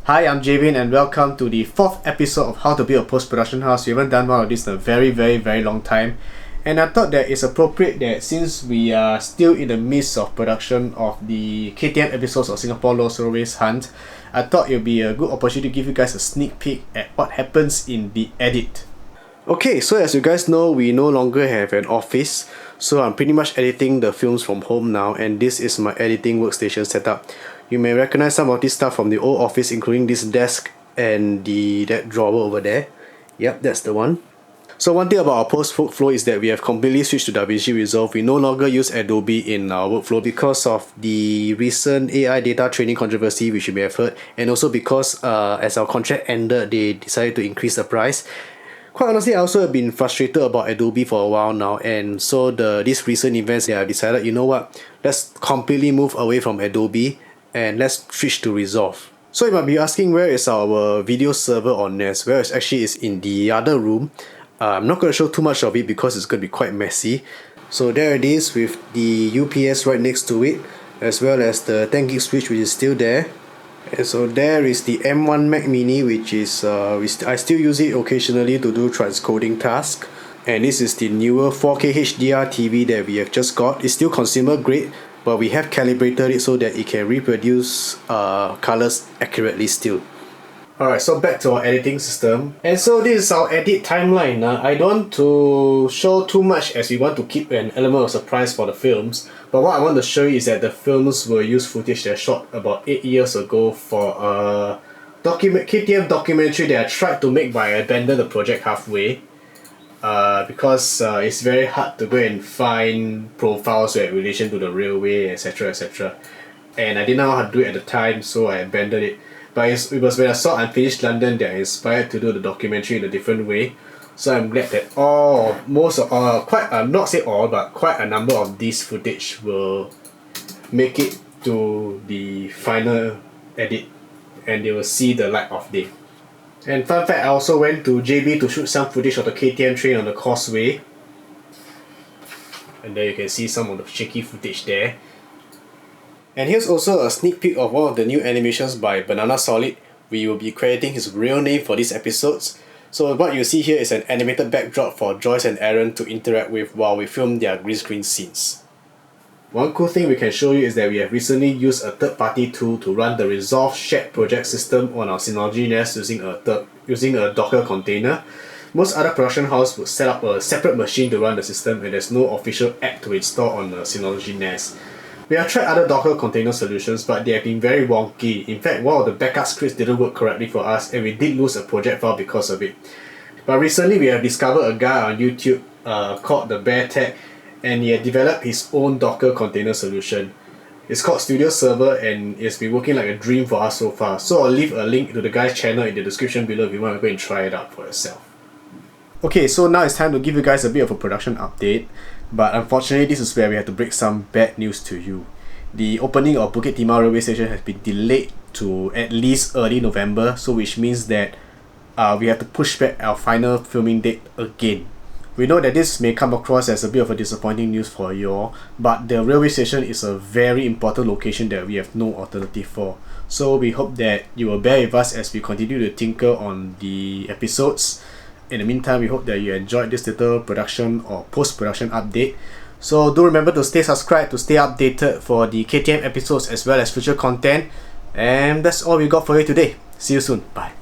Hi, I'm Javin and welcome to the 4th episode of How to Build a Post-Production House. We haven't done one of this in a very long time. And I thought that it's appropriate that since we are still in the midst of production of the KTM episodes of Singapore Lost Railways Hunt, I thought it would be a good opportunity to give you guys a sneak peek at what happens in the edit. Okay, so as you guys know, we no longer have an office, so I'm pretty much editing the films from home now, and this is my editing workstation setup. You may recognize some of this stuff from the old office, including this desk and that drawer over there. Yep, that's the one. So one thing about our post workflow is that we have completely switched to WFH Resolve. We no longer use Adobe in our workflow because of the recent AI data training controversy, which you may have heard, and also because as our contract ended, they decided to increase the price. Quite honestly, I also have been frustrated about Adobe for a while now, and so these recent events, they have decided, you know what, let's completely move away from Adobe and let's switch to Resolve. So you might be asking, where is our video server on NAS? Well, it actually is in the other room. I'm not going to show too much of it because it's going to be quite messy. So there it is with the UPS right next to it, as well as the 10 gig switch which is still there. And so there is the M1 Mac Mini, which is I still use it occasionally to do transcoding tasks. And this is the newer 4K HDR TV that we have just got. It's still consumer grade, but we have calibrated it so that it can reproduce colors accurately still. Alright, so back to our editing system. And so this is our edit timeline. I don't want to show too much as we want to keep an element of surprise for the films. But what I want to show you is that the films will use footage that I shot about 8 years ago for a KTM documentary that I tried to make, but I abandoned the project halfway. Because it's very hard to go and find profiles in relation to the railway, etc, etc. And I didn't know how to do it at the time, so I abandoned it. But it was when I saw Unfinished London that I inspired to do the documentary in a different way. So I'm glad that quite a number of these footage will make it to the final edit and they will see the light of day. And fun fact, I also went to JB to shoot some footage of the KTM train on the causeway. And there you can see some of the shaky footage there. And here's also a sneak peek of one of the new animations by Banana Solid. We will be crediting his real name for these episodes. So what you see here is an animated backdrop for Joyce and Aaron to interact with while we film their green screen scenes. One cool thing we can show you is that we have recently used a third-party tool to run the Resolve shared project system on our Synology NAS using a Docker container. Most other production houses would set up a separate machine to run the system, and there's no official app to install on the Synology NAS. We have tried other Docker container solutions, but they have been very wonky. In fact, one of the backup scripts didn't work correctly for us, and we did lose a project file because of it. But recently we have discovered a guy on YouTube called the Bear Tech, and he had developed his own Docker container solution. It's called Studio Server, and it's been working like a dream for us so far. So I'll leave a link to the guy's channel in the description below if you want to go and try it out for yourself. Okay, so now it's time to give you guys a bit of a production update. But unfortunately, this is where we have to break some bad news to you. The opening of Bukit Timah railway station has been delayed to at least early November, so which means that we have to push back our final filming date again. We know that this may come across as a bit of a disappointing news for you all, but the railway station is a very important location that we have no alternative for. So we hope that you will bear with us as we continue to tinker on the episodes. In the meantime, we hope that you enjoyed this little production or post-production update. So do remember to stay subscribed to stay updated for the KTM episodes as well as future content. And that's all we got for you today. See you soon. Bye.